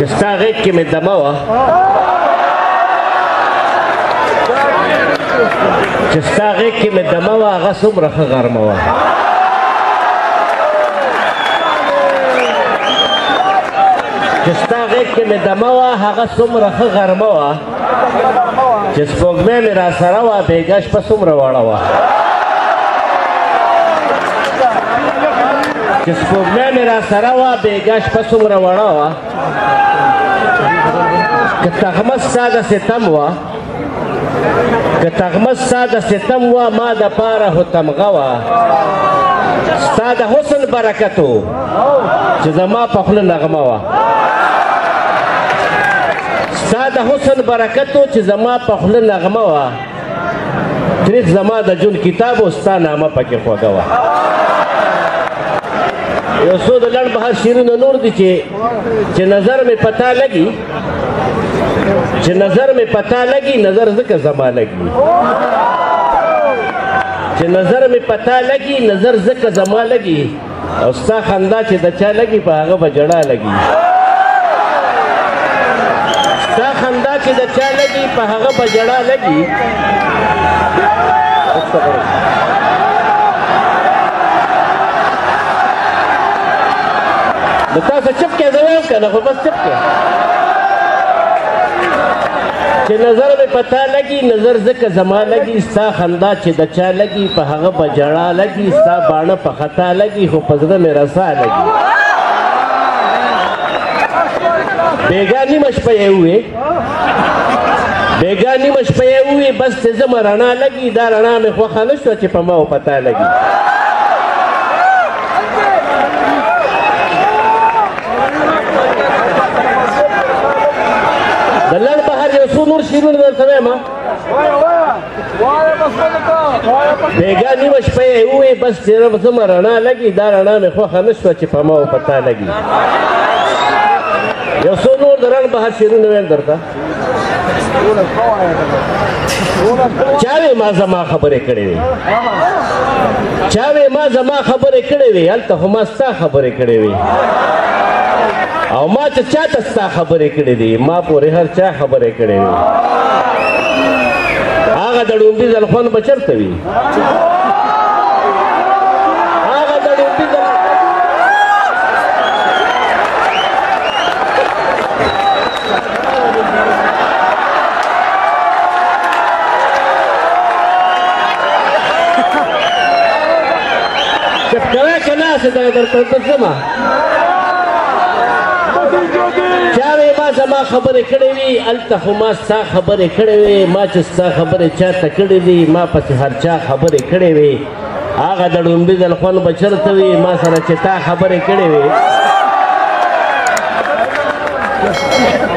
چې ستا غېږ کې مې دمه وه چې ستا غېږ کې مې دمه وه هغه څومره ښه غرمه وه چې ستا غېږ کې مې دمه وه هغه څومره ښه غرمه وه چې سپوږمۍ مې را سره وه بېګا شپه څومره وړه وه چې سپوږمۍ مې را سره وه بېګا شپه څومره وړه وه که تغمه ستا د ستم وه که تغمه ستا د ستم وه ما دپاره خو تمغه وه ستا د حسن برکت و چې زما په خوله نغمه وه ستا د حسن برکت و چې زما په خوله نغمه وه تریخ زما د جون کتاب و ستا نامه پکې خوږه وه یو څو د لنډ بهر شعرونه نور دي چې نظر مې پتا لګي چې نظر مې پتا لګي نظر ځکه زما لګي چې نظر مې پتا لګي نظر ځکه زما لګي او ستا خندا چې د چا لګي په هغه به جړا لګي ستا خندا چې د چا لګي په هغه به جړا لګي نو تاسو چپ کې زه وایم که نه خو بس چپ کې چې نظر مې پتا لګي نظر ځکه زما لګي ستا خندا چې د چا لګي په هغه به جړا لګي ستا باڼه په خطا لګي خو په زړه مې رسا لګي بېګا نیمه شپه یې ووې بېګا نیمه شپه یې ووې بس چې زما رڼا لګي دا رڼا مې خوښه نه شوه چې په ما و پتا لګي د لنډ بهر یو څو نور شعرونه درته وایم بېګا نیمه شپه یې ووې بس چې زما رڼا لګي دا رڼا مې خوښه نه شوه چې په ما و پتا لګي یو څو نور د لنډ بهر شعرونه وایم درته چا وې ما زما خبرې کړې وې چا وې ما زما خبرې کړې وې هلته خو ما ستا خبرې کړې وې او ما چې چا ته ستا خبرې کړې دي ما پورې هر چا خبرې کړې وي هغه د ډومبي ځل خوند به چېرته وي هغه د ډومبي ځل چپ کوې که نه هسې درته ځمه چا وې ما زما خبرې کړې وي هلته خو ما ستا خبرې کړې وې ما چې ستا خبرې چا ته کړې دي ما پسې هر چا خبرې کړې وې هغه د ډومبي ځل خوند به چېرته وي ما سره چې تا خبرې کړې وې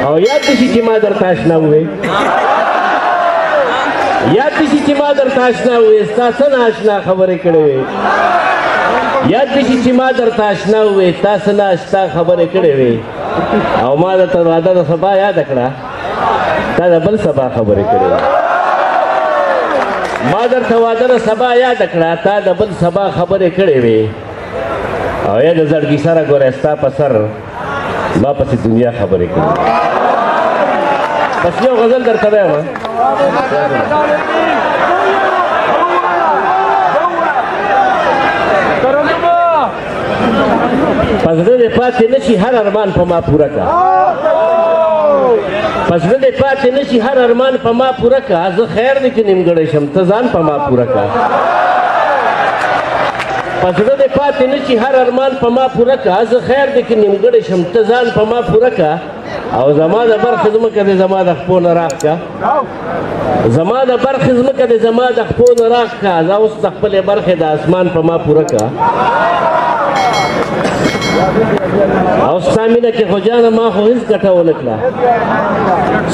او یاد دې شي چې ما درته اشنا ووې یاد دې شي چې ما درته اشنا ووې ستا څه نه اشنا خبرې کړې وې یاد دې شي چې ما درته اشنا ووې تا څه نه اشنا خبرې کړې وې او ما درته واده د سبا یاده کړه تا د بل سبا خبرې کړې ما درته واده د سبا یاده کړه تا د بل سبا خبرې کړې وې او یا د زړګي سره ګوره ستا په سر ما پسې دنیا خبرې کړې بس یو غزل درته وایم پس زړه دې پاتې نه شي هر ارمان په ما پوره کړه پس زړه دې پاتې نه شي هر ارمان په ما پوره کړه زه خیر دې کې نیمګړی شم ته ځان په ما پوره کړه پس زړه دې پاتې نه شي هر ارمان په ما پوره کړه زه خیر دې کې نیمګړی شم ته ځان په ما پوره کړه او زما د برخې ځمکه دې زما د خپو نه راښکه زما د برخې ځمکه دې زما د خپو نه راښکه زه اوس د خپلې برخې د اسمان په ما پوره کړه او ستا مینه کې خو جانه ما خو هېڅ ګټه ونه کړه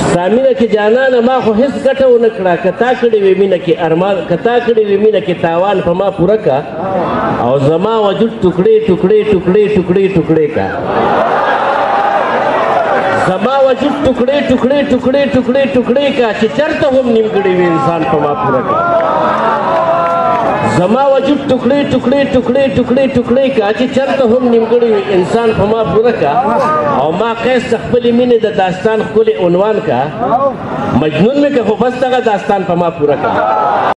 ستا مینه کې جانانه ما خو هېڅ ګټه ونه کړه که تا کړې وې مینه کې ارمان که تا کړې وې مینه کې تاوان په ما پوره کړه او زما وجود ټوکړې ټوکړې ټوکړې ټوکړې ټوکړې کړه زما وجود ټوکړې ټوکړې ټوکړې ټوکړې ټوکړې کړه چې چېرته هم نیمګړی وي انسان په ما پوره کړه زما وجود ټوکړي ټوکړي ټوکړي ټوکړي ټوکړي کا چې چرته هم نیمګړی انسان په ما پوره کا او ما قیس خپلې مینې د داستان ښکلی عنوان کا مجنون مې که خو بس دغه داستان په ما پوره کا